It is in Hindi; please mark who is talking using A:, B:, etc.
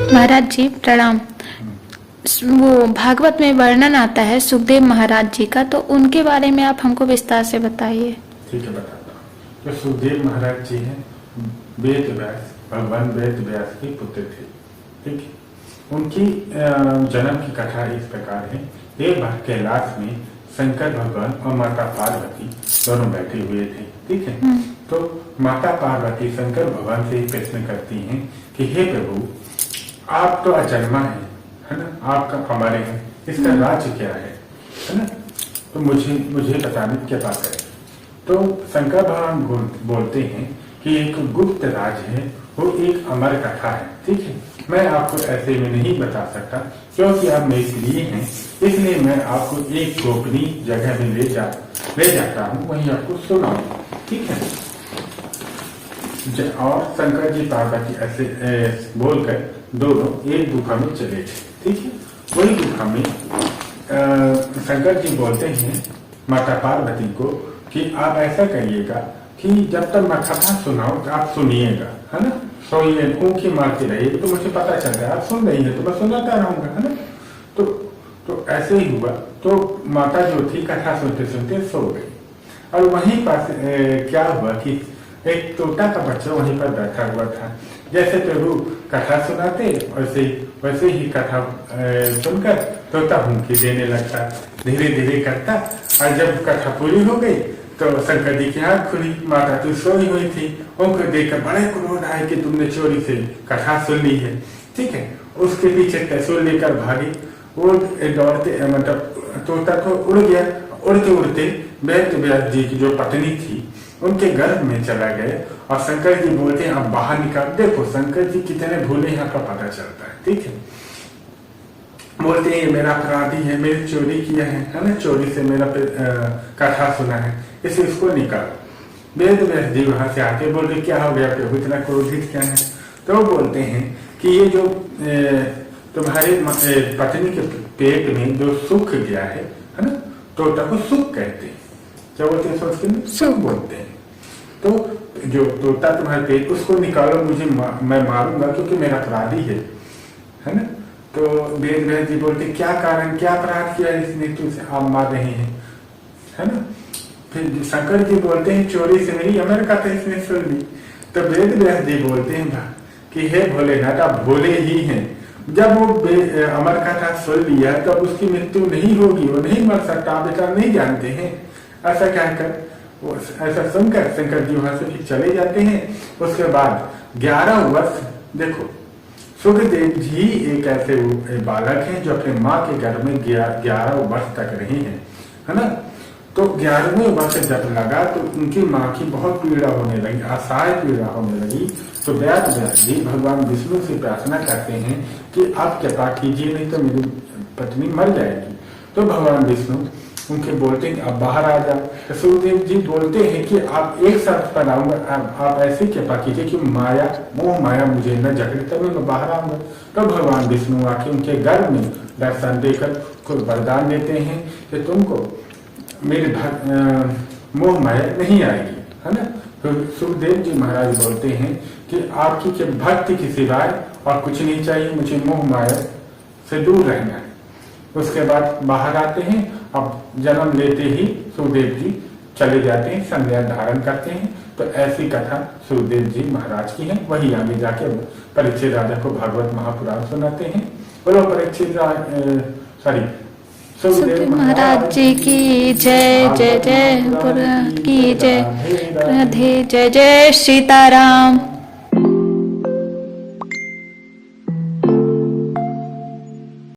A: महाराज जी प्रणाम। वो भागवत में वर्णन आता है सुखदेव महाराज जी का, तो उनके बारे में आप हमको विस्तार से बताइए।
B: ठीक है, बताता हूँ। तो सुखदेव महाराज जी हैं वेद व्यास, भगवान वेद व्यास के पुत्र थे। ठीक है, उनकी जन्म की कथा इस प्रकार है। एक बार कैलाश में शंकर भगवान और माता पार्वती दोनों बैठे हुए थे। ठीक है, तो माता पार्वती शंकर भगवान से प्रश्न करती हैं कि हे प्रभु, आप तो अजन्मा है ना, आपका हमारे हैं, इसका राज्य क्या है ना, तो मुझे बताने क्या बात है। तो शंकर भगवान बोलते हैं कि एक गुप्त राज है, वो एक अमर कथा है। ठीक है, मैं आपको ऐसे में नहीं बता सकता क्योंकि आप मेरे लिए हैं, इसलिए मैं आपको एक गोपनीय जगह में ले जाता हूँ, वहीं आपको सुनाऊंगा। ठीक है, और शंकर जी पार्वती ऐसे बोलकर दोनों एक गुफा में चले गए। ठीक है, वही गुफा में शंकर जी बोलते हैं माता पार्वती को कि आप ऐसा करिएगा कि जब तक मैं कथा सुनाऊं तो आप सुनिएगा, है ना, सोइए, ऊँखी मारती रहिए, तो मुझे पता चल रहा है आप सुन रही है, तो मैं सुनाता रहूंगा, है ना। तो ऐसे ही हुआ। तो माता जो थी कथा सुनते सुनते सो गई, और वहीं पास क्या हुआ कि एक तोता का बच्चा वहीं पर बैठा हुआ था। जैसे प्रभु कथा सुनाते वैसे ही कथा सुनकर तोता हुंकी देने लगता, धीरे धीरे करता, और जब कथा पूरी हो गई तो शंकर जी की आंख खुली। माता तो सोई हुई थी, उनको देखकर बड़े क्रोध आए कि तुमने चोरी से कथा सुन ली है। ठीक है, उसके पीछे त्रिशूल लेकर भागी। वो दौड़ते, मतलब तोता तो उड़ गया, उड़ते उड़ते वेद व्यास जी की जो पत्नी थी उनके गर्भ में चला गए। और शंकर जी बोलते हैं अब बाहर निकाल। देखो शंकर जी कितने भूले, यहाँ का पता चलता है। ठीक है, बोलते हैं मेरा अपराधी है, मेरी चोरी किया है ना, चोरी से मेरा कथा सुना है, इसको निकालो। वेद व्यास जी वहां से आके बोल रहे क्या हो गया प्रभु, इतना क्रोधित क्या है। तो बोलते हैं कि ये जो तुम्हारे पत्नी के पेट में जो सुख गया है ना, तोता को सुख कहते हैं। क्या बोलते हैं संस्कृत में? सुख बोलते हैं। तो जो तोता तुम्हारे पेट, उसको निकालो, मैं मारूंगा क्योंकि मेरा अपराधी है ना। तो वेद व्यास जी बोलते क्या कारण, क्या अपराध किया इसने, तुझे आप मार रहे हैं, है ना। फिर शंकर जी बोलते हैं चोरी से नहीं, अमर कथा इसने सुन ली। तो वेद व्यास जी बोलते हैं कि हे भोलेनाथ, आप भोले ही हैं, जब वो अमर कथा सुन लिया तब उसकी मृत्यु नहीं होगी, वो नहीं मर सकता, आप ऐसा नहीं जानते हैं। ऐसा कहकर वो ऐसा सुनकर शंकर जी वहां से फिर चले जाते हैं। उसके बाद 11 वर्ष, देखो सुखदेव जी एक ऐसे बालक हैं जो अपने माँ के घर में 11 वर्ष तक रहे हैं, है ना। तो 11वें वर्ष जब लगा तो उनकी माँ की बहुत पीड़ा होने लगी, असहाय पीड़ा होने लगी। तो वेद व्यास जी भगवान विष्णु से प्रार्थना करते हैं कि आप कृपा कीजिए, नहीं तो मेरी पत्नी मर जाएगी। तो भगवान विष्णु उनके बोलते हैं अब बाहर आ जाओ। तो सुखदेव जी बोलते हैं कि आप एक शर्त पर आऊंगा, आप ऐसी कृपा कीजिए कि मोह माया मुझे न जकड़े, तभी मैं बाहर आऊंगा। तो भगवान विष्णु आके उनके गर्भ में दर्शन देकर खुद वरदान देते हैं कि तुमको मेरे मोह माया नहीं आएगी, है ना। तो सुखदेव जी महाराज बोलते हैं कि आपकी भक्ति के सिवाय और कुछ नहीं चाहिए, मुझे मोह माया से दूर रहना है। उसके बाद बाहर आते हैं। अब जन्म लेते ही सुखदेव जी चले जाते हैं, संध्या धारण करते हैं। तो ऐसी कथा सुखदेव जी महाराज की है। वही आगे जाके परीक्षित राजा को भागवत महापुराण सुनाते हैं। बोलो परीक्षित
A: सुखदेव महाराज जी की जय जय जय की जय, राधे जय जय सीताराम।